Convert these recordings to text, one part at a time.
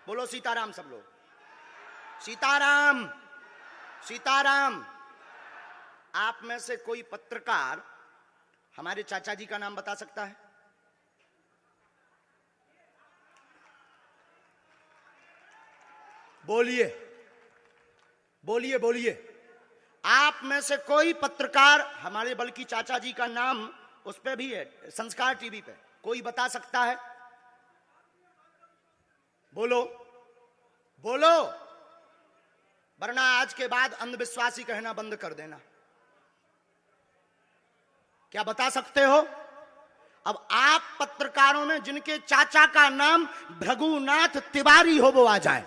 बोलो सीताराम सब लोग। सीताराम, सीताराम। आप में से कोई पत्रकार हमारे चाचा जी का नाम बता सकता है? बोलिए, बोलिए, बोलिए। आप में से कोई पत्रकार हमारे बल्कि चाचा जी का नाम उस पे भी है, संस्कार टीवी पे, कोई बता सकता है? बोलो, बोलो, वरना आज के बाद अंधविश्वासी कहना बंद कर देना। क्या बता सकते हो? अब आप पत्रकारों में जिनके चाचा का नाम भृगुनाथ तिवारी हो वो आ जाए।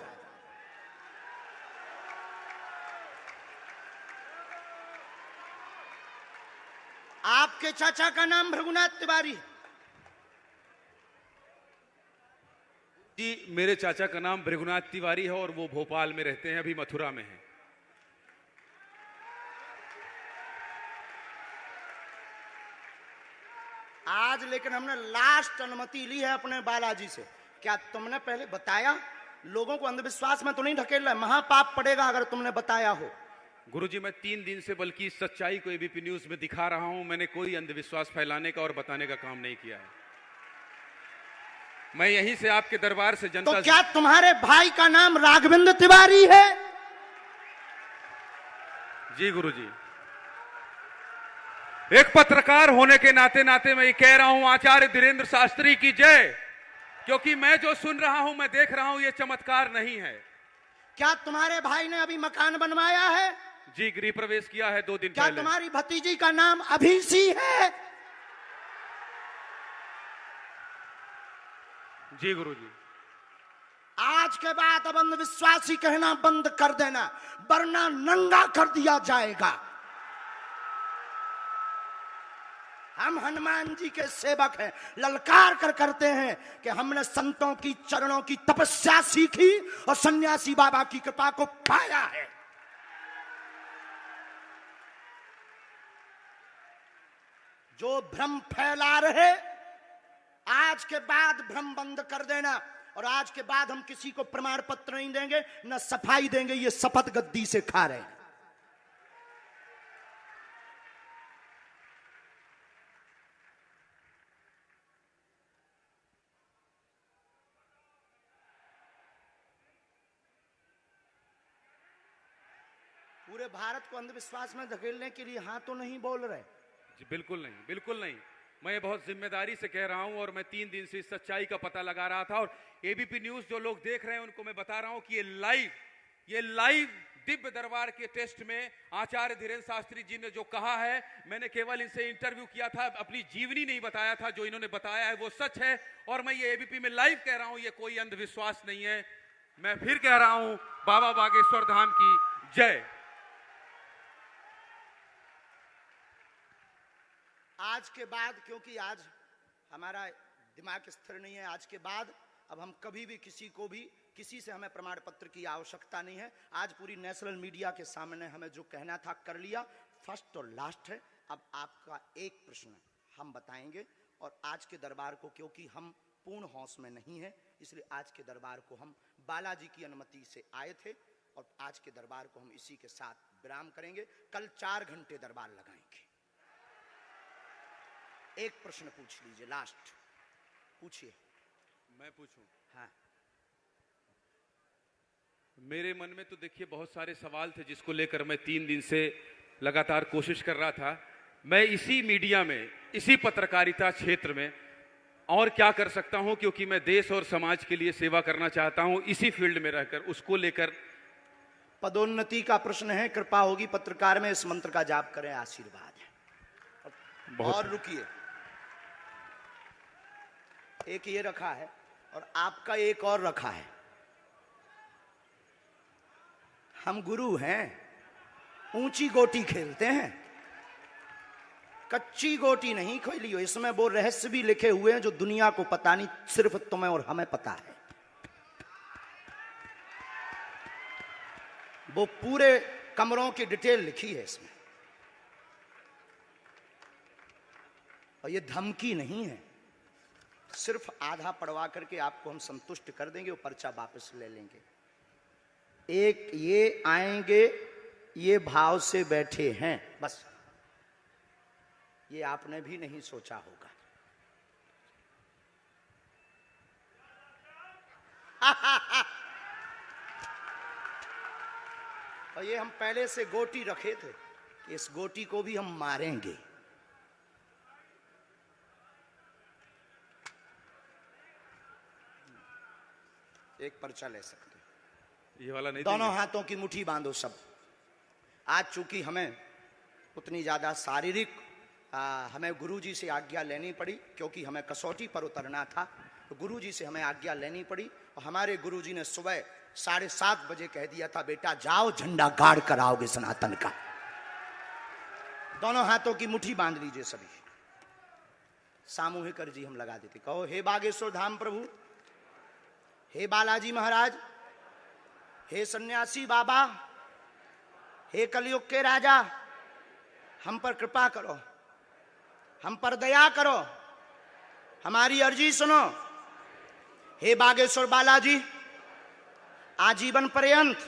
आपके चाचा का नाम भृगुनाथ तिवारी? जी, मेरे चाचा का नाम भृगुनाथ तिवारी है और वो भोपाल में रहते हैं, अभी मथुरा में हैं। आज लेकिन हमने लास्ट अनुमति ली है अपने बालाजी से। क्या तुमने पहले बताया? लोगों को अंधविश्वास में तो नहीं ढकेल रहा है, महापाप पड़ेगा अगर तुमने बताया हो। गुरुजी, मैं 3 दिन से बल्कि सच्चाई को एबीपी न्यूज में दिखा रहा हूं। मैंने कोई अंधविश्वास फैलाने का और बताने का काम नहीं किया है। मैं यहीं से आपके दरबार से जनता तो क्या तुम्हारे भाई का नाम राघवेंद्र तिवारी है? जी गुरुजी, एक पत्रकार होने के नाते नाते मैं ये कह रहा हूं, आचार्य धीरेन्द्र शास्त्री की जय। क्योंकि मैं जो सुन रहा हूं, मैं देख रहा हूं, ये चमत्कार नहीं है। क्या तुम्हारे भाई ने अभी मकान बनवाया है? जी, गृह प्रवेश किया है 2 दिन क्या पहले। तुम्हारी भतीजी का नाम अभिषी है? जी गुरुजी। आज के बाद अब अंधविश्वासी कहना बंद कर देना, वरना नंगा कर दिया जाएगा। हम हनुमान जी के सेवक हैं, ललकार कर करते हैं कि हमने संतों की चरणों की तपस्या सीखी और सन्यासी बाबा की कृपा को पाया है। जो भ्रम फैला रहे, आज के बाद भ्रम बंद कर देना। और आज के बाद हम किसी को प्रमाण पत्र नहीं देंगे, न सफाई देंगे, ये शपथ गद्दी से खा रहे हैं। पूरे भारत को अंधविश्वास में धकेलने के लिए हाँ तो नहीं बोल रहे? जी बिल्कुल नहीं, बिल्कुल नहीं। मैं बहुत जिम्मेदारी से कह रहा हूं और मैं 3 दिन से इस सच्चाई का पता लगा रहा था। और एबीपी न्यूज जो लोग देख रहे हैं उनको मैं बता रहा हूं कि ये लाइव दिव्य दरबार के टेस्ट में आचार्य धीरेन्द्र शास्त्री जी ने जो कहा है, मैंने केवल इनसे इंटरव्यू किया था, अपनी जीवनी नहीं बताया था। जो इन्होंने बताया है वो सच है और मैं ये एबीपी में लाइव कह रहा हूं, ये कोई अंधविश्वास नहीं है। मैं फिर कह रहा हूं, बाबा बागेश्वर धाम की जय। आज के बाद, क्योंकि आज हमारा दिमाग स्थिर नहीं है, आज के बाद अब हम कभी भी किसी से हमें प्रमाण पत्र की आवश्यकता नहीं है। आज पूरी नेशनल मीडिया के सामने हमें जो कहना था कर लिया, फर्स्ट और लास्ट है। अब आपका एक प्रश्न हम बताएंगे और आज के दरबार को, क्योंकि हम पूर्ण होश में नहीं है, इसलिए आज के दरबार को हम बालाजी की अनुमति से आए थे और आज के दरबार को हम इसी के साथ विराम करेंगे। कल 4 घंटे दरबार लगाएंगे। एक प्रश्न पूछ लीजिए, लास्ट पूछिए। मैं पूछूं? हाँ। मेरे मन में तो देखिए बहुत सारे सवाल थे जिसको लेकर मैं 3 दिन से लगातार कोशिश कर रहा था। मैं इसी मीडिया में, इसी पत्रकारिता क्षेत्र में और क्या कर सकता हूं, क्योंकि मैं देश और समाज के लिए सेवा करना चाहता हूं, इसी फील्ड में रहकर उसको लेकर। पदोन्नति का प्रश्न है, कृपा होगी पत्रकार में, इस मंत्र का जाप करें, आशीर्वाद है। और रुकिए, एक ये रखा है और आपका एक और रखा है। हम गुरु हैं, ऊंची गोटी खेलते हैं, कच्ची गोटी नहीं खेली हो। इसमें वो रहस्य भी लिखे हुए हैं जो दुनिया को पता नहीं, सिर्फ तुम्हें और हमें पता है। वो पूरे कमरों की डिटेल लिखी है इसमें। और ये धमकी नहीं है, सिर्फ आधा पढ़वा करके आपको हम संतुष्ट कर देंगे और पर्चा वापस ले लेंगे। एक ये आएंगे, ये भाव से बैठे हैं, बस ये आपने भी नहीं सोचा होगा। और ये हम पहले से गोटी रखे थे कि इस गोटी को भी हम मारेंगे। एक पर्चा ले सकते, ये वाला नहीं दोनों देंगे? हाथों की मुट्ठी बांधो सब। आज चूंकि हमें उतनी ज्यादा शारीरिक हमें गुरुजी से आज्ञा लेनी पड़ी, क्योंकि हमें कसौटी पर उतरना था, तो गुरुजी से हमें आज्ञा लेनी पड़ी। और हमारे गुरुजी ने सुबह 7:30 बजे कह दिया था, बेटा जाओ झंडा गाड़ कर आओगे सनातन का। दोनों हाथों की मुट्ठी बांध लीजिए सभी। सामूहिक अर्जी हम लगा देते। कहो, हे बागेश्वर धाम प्रभु, हे बालाजी महाराज, हे सन्यासी बाबा, हे कलयुग के राजा, हम पर कृपा करो, हम पर दया करो, हमारी अर्जी सुनो। हे बागेश्वर बालाजी, आजीवन पर्यंत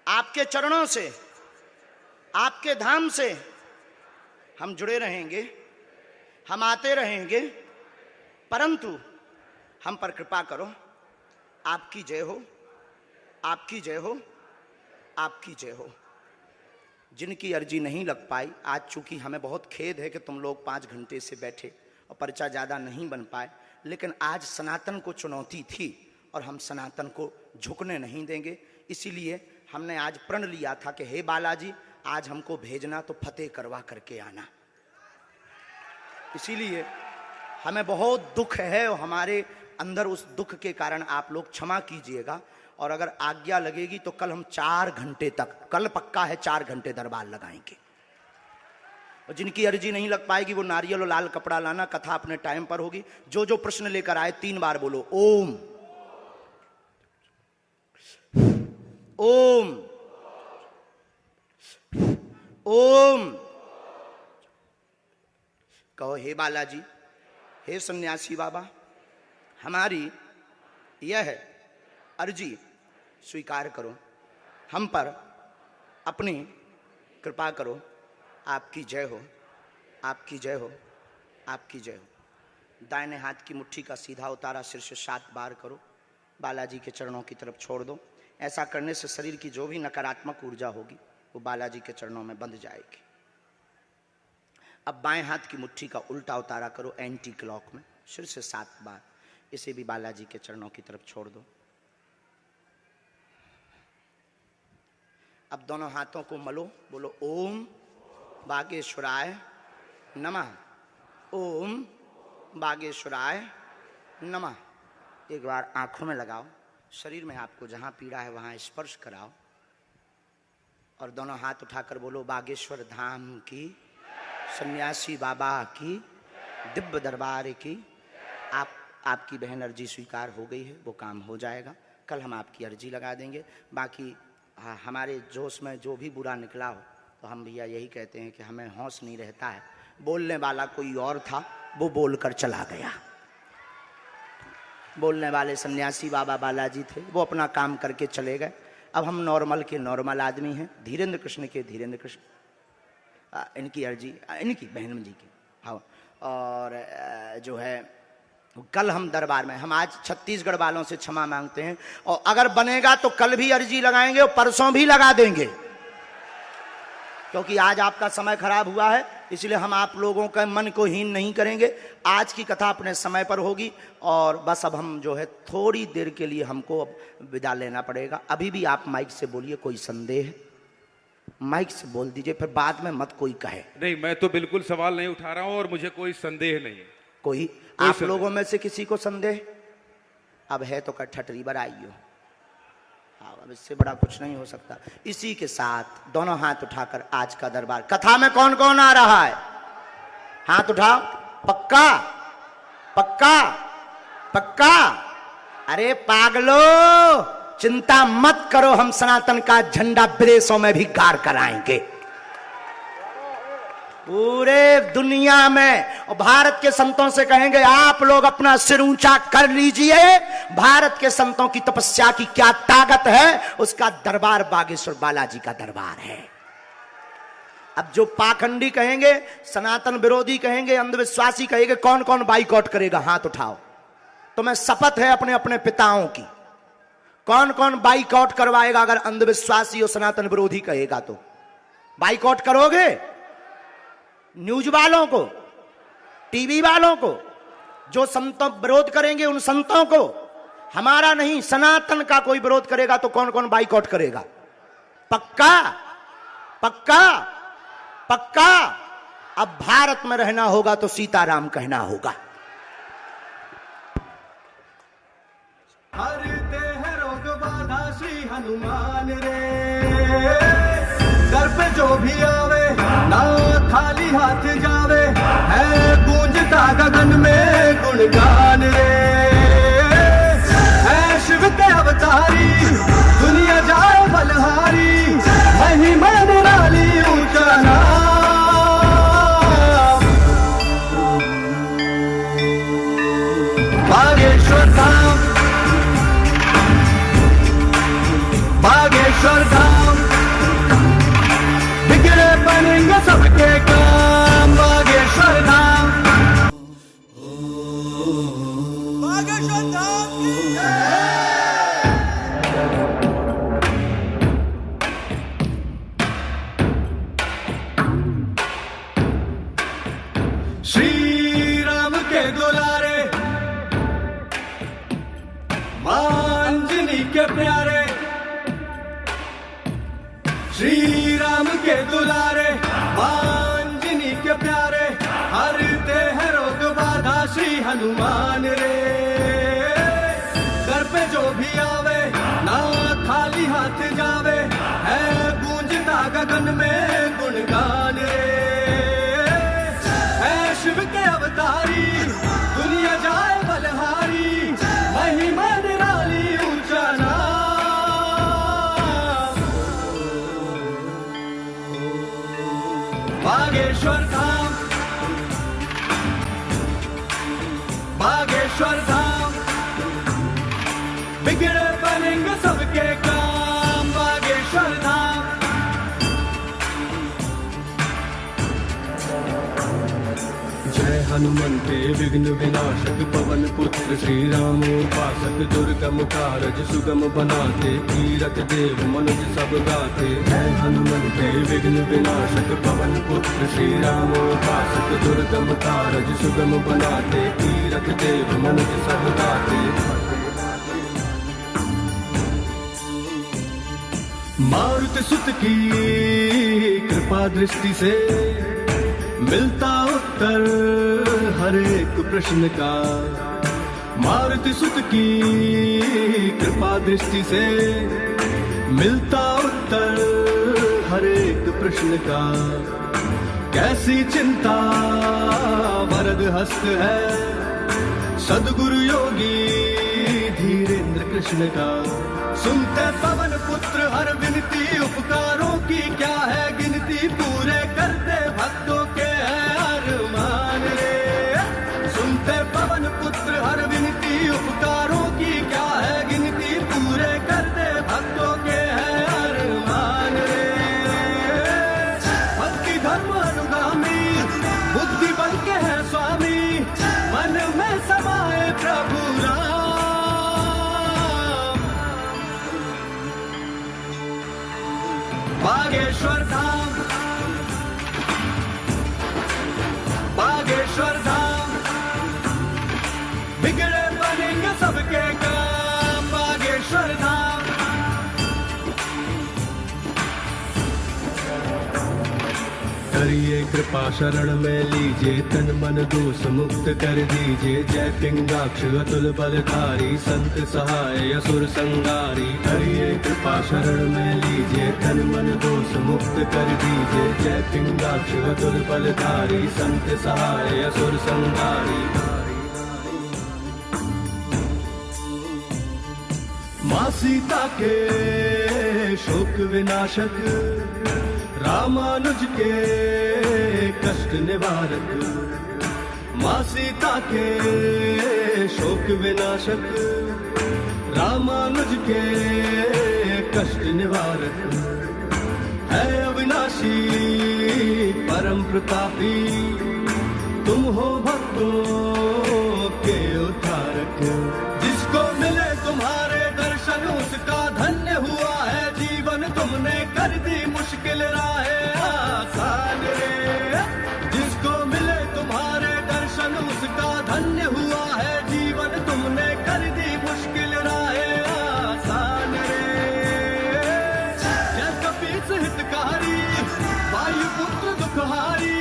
आपके चरणों से, आपके धाम से हम जुड़े रहेंगे, हम आते रहेंगे, परंतु हम पर कृपा करो। आपकी जय हो, आपकी जय हो, आपकी जय हो। जिनकी अर्जी नहीं लग पाई, आज चूंकि हमें बहुत खेद है कि तुम लोग 5 घंटे से बैठे और पर्चा ज़्यादा नहीं बन पाए, लेकिन आज सनातन को चुनौती थी और हम सनातन को झुकने नहीं देंगे। इसीलिए हमने आज प्रण लिया था कि हे बालाजी, आज हमको भेजना तो फतेह करवा करके आना। इसीलिए हमें बहुत दुख है और हमारे अंदर उस दुख के कारण आप लोग क्षमा कीजिएगा। और अगर आज्ञा लगेगी तो कल हम 4 घंटे तक, कल पक्का है 4 घंटे दरबार लगाएंगे। और जिनकी अर्जी नहीं लग पाएगी वो नारियल और लाल कपड़ा लाना, कथा अपने टाइम पर होगी। जो जो प्रश्न लेकर आए 3 बार बोलो ओम, ओम, ओम। कहो, हे बालाजी, हे सन्यासी बाबा, हमारी यह अर्जी स्वीकार करो, हम पर अपनी कृपा करो। आपकी जय हो, आपकी जय हो, आपकी जय हो। दाहिने हाथ की मुट्ठी का सीधा उतारा सिर से 7 बार करो, बालाजी के चरणों की तरफ छोड़ दो। ऐसा करने से शरीर की जो भी नकारात्मक ऊर्जा होगी वो बालाजी के चरणों में बंध जाएगी। अब बाएं हाथ की मुट्ठी का उल्टा उतारा करो एंटी क्लॉक में, सिर से 7 बार। इसे भी बालाजी के चरणों की तरफ छोड़ दो। अब दोनों हाथों को मलो, बोलो ओम बागेश्वराय नमः, ओम बागेश्वराय नमः। एक बार आंखों में लगाओ, शरीर में आपको जहां पीड़ा है वहां स्पर्श कराओ और दोनों हाथ उठाकर बोलो बागेश्वर धाम की, सन्यासी बाबा की, दिव्य दरबार की। आपकी बहन अर्जी स्वीकार हो गई है, वो काम हो जाएगा। कल हम आपकी अर्जी लगा देंगे। बाकी हमारे जोश में जो भी बुरा निकला हो तो हम भैया यही कहते हैं कि हमें होश नहीं रहता है। बोलने वाला कोई और था, वो बोलकर चला गया। बोलने वाले सन्यासी बाबा बालाजी थे, वो अपना काम करके चले गए। अब हम नॉर्मल के नॉर्मल आदमी हैं, धीरेन्द्र कृष्ण के धीरेन्द्र कृष्ण। इनकी अर्जी, इनकी बहन जी की, हाँ। और जो है कल हम दरबार में, हम आज छत्तीसगढ़ वालों से क्षमा मांगते हैं और अगर बनेगा तो कल भी अर्जी लगाएंगे और परसों भी लगा देंगे, क्योंकि आज आपका समय खराब हुआ है। इसलिए हम आप लोगों के मन को हीन नहीं करेंगे। आज की कथा अपने समय पर होगी और बस अब हम जो है थोड़ी देर के लिए हमको अब विदा लेना पड़ेगा। अभी भी आप माइक से बोलिए, कोई संदेह माइक से बोल दीजिए, फिर बाद में मत कोई कहे। नहीं, मैं तो बिल्कुल सवाल नहीं उठा रहा हूं और मुझे कोई संदेह नहीं है। कोई आप लोगों में से किसी को संदेह अब है तो ठटरी बराइयो। अब इससे बड़ा कुछ नहीं हो सकता। इसी के साथ दोनों हाथ उठाकर आज का दरबार, कथा में कौन कौन आ रहा है हाथ उठाओ। पक्का पक्का पक्का? अरे पागलो, चिंता मत करो, हम सनातन का झंडा विदेशों में भी गाड़ कर आएंगे। पूरे दुनिया में। और भारत के संतों से कहेंगे आप लोग अपना सिर ऊंचा कर लीजिए, भारत के संतों की तपस्या की क्या ताकत है, उसका दरबार बागेश्वर बालाजी का दरबार है। अब जो पाखंडी कहेंगे, सनातन विरोधी कहेंगे, अंधविश्वासी कहेंगे, कौन कौन बाइकआउट करेगा, हाथ उठाओ। तो मैं शपथ है अपने अपने पिताओं की, कौन कौन बाइकआउट करवाएगा अगर अंधविश्वासी और सनातन विरोधी कहेगा तो? बाइकआउट करोगे? न्यूज वालों को, टीवी वालों को, जो संतों विरोध करेंगे उन संतों को, हमारा नहीं, सनातन का कोई विरोध करेगा तो कौन कौन बाइकआउट करेगा? पक्का पक्का पक्का। अब भारत में रहना होगा तो सीताराम कहना होगा। हरते हैं रोग बाधा श्री हनुमान रे, दर पे जो भी आवे ना खाली हाथ जावे, है गूंजता गगन में गुणगान रे। है शिव के अवतारी दुनिया जाए बलहारी, महिमा निराली ऊंचा नाम। बागेश्वर धाम, बागेश्वर धाम, बिगड़े बनेंगे सबके काम। बागेश्वर धाम, बागेश्वर धाम की जय। श्री राम के दुलारे, मांजनी के प्यारे, श्री राम के दुलारे, मांजनी के प्यारे, हरते हैं रोग बाधा श्री हनुमान रे। दर पे जो भी आवे ना खाली हाथ जावे, है गूंजता गगन में गुणगान रे। है शिव के अवतारी दुनिया जाए बलहारी, महिमा निराली ऊंचा नाम। बागेश्वर धाम, बागेश्वर धाम, बिगड़े बनेंगे सबके काम। बागेश्वर धाम, जय हनुमंते विघ्न विनाशक, पवन पुत्र श्री राम उपासक, दुर्गम कारज सुगम बनाते, तीरथ देव मनुज सब गाते। जय हनुमंते विघ्न विनाशक, पवन पुत्र श्री राम उपासक, दुर्गम कारज सुगम बनाते, तीरथ देव मनुज सब गाते। मारुति सुत की कृपा दृष्टि से मिलता उत्तर हर एक प्रश्न का। मारुति सुत की कृपा दृष्टि से मिलता उत्तर हर एक प्रश्न का। कैसी चिंता वरद हस्त है सद्गुरु योगी धीरेन्द्र कृष्ण का। सुनते पवन पुत्र हर विनती, उपकारों की क्या है गिनती, पूरे करते भक्तों के है अरमान रे। सुनते पवन पुत्र हर विनती, उपकारों की क्या है गिनती, पूरे करते भक्तों के है अरमान रे। भक्ति धर्म अनुगामी, बुद्धि बल के है स्वामी, मन में समाए प्रभु राम। बागेश्वर धाम, बागेश्वर धाम, बिगड़े बनेंगे सबके काम। बागेश्वर धाम, करिए कृपा शरण में लीजिए, तन मन दोष मुक्त कर दीजिए। जय पिंगाक्ष अतुल बलधारी, संत सहाय असुर संगारी। करिए कृपा शरण में लीजिए, तन मन दोष मुक्त कर दीजिए। जय पिंगाक्ष अतुल बलधारी, संत सहाय असुर संगारी। माँ सीता के शोक विनाशक, रामानुज के कष्ट निवारक, माँ सीता के शोक विनाशक। रामानुज के कष्ट निवारक है अविनाशी परम प्रतापी, तुम हो भक्तों के उद्धारक। जिसको मिले तुम्हारे दर्शन उसका धन्य हुआ है जीवन, तुमने कर दी मुश्किल राहें आसान रे। जिसको मिले तुम्हारे दर्शन उसका धन्य हुआ है जीवन, तुमने कर दी मुश्किल राहें आसान रे। जय कपीस हितकारी, वायुपुत्र दुखहारी,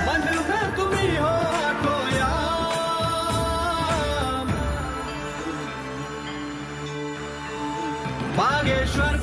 मन में तुम्ही हो तो याम। बागेश्वर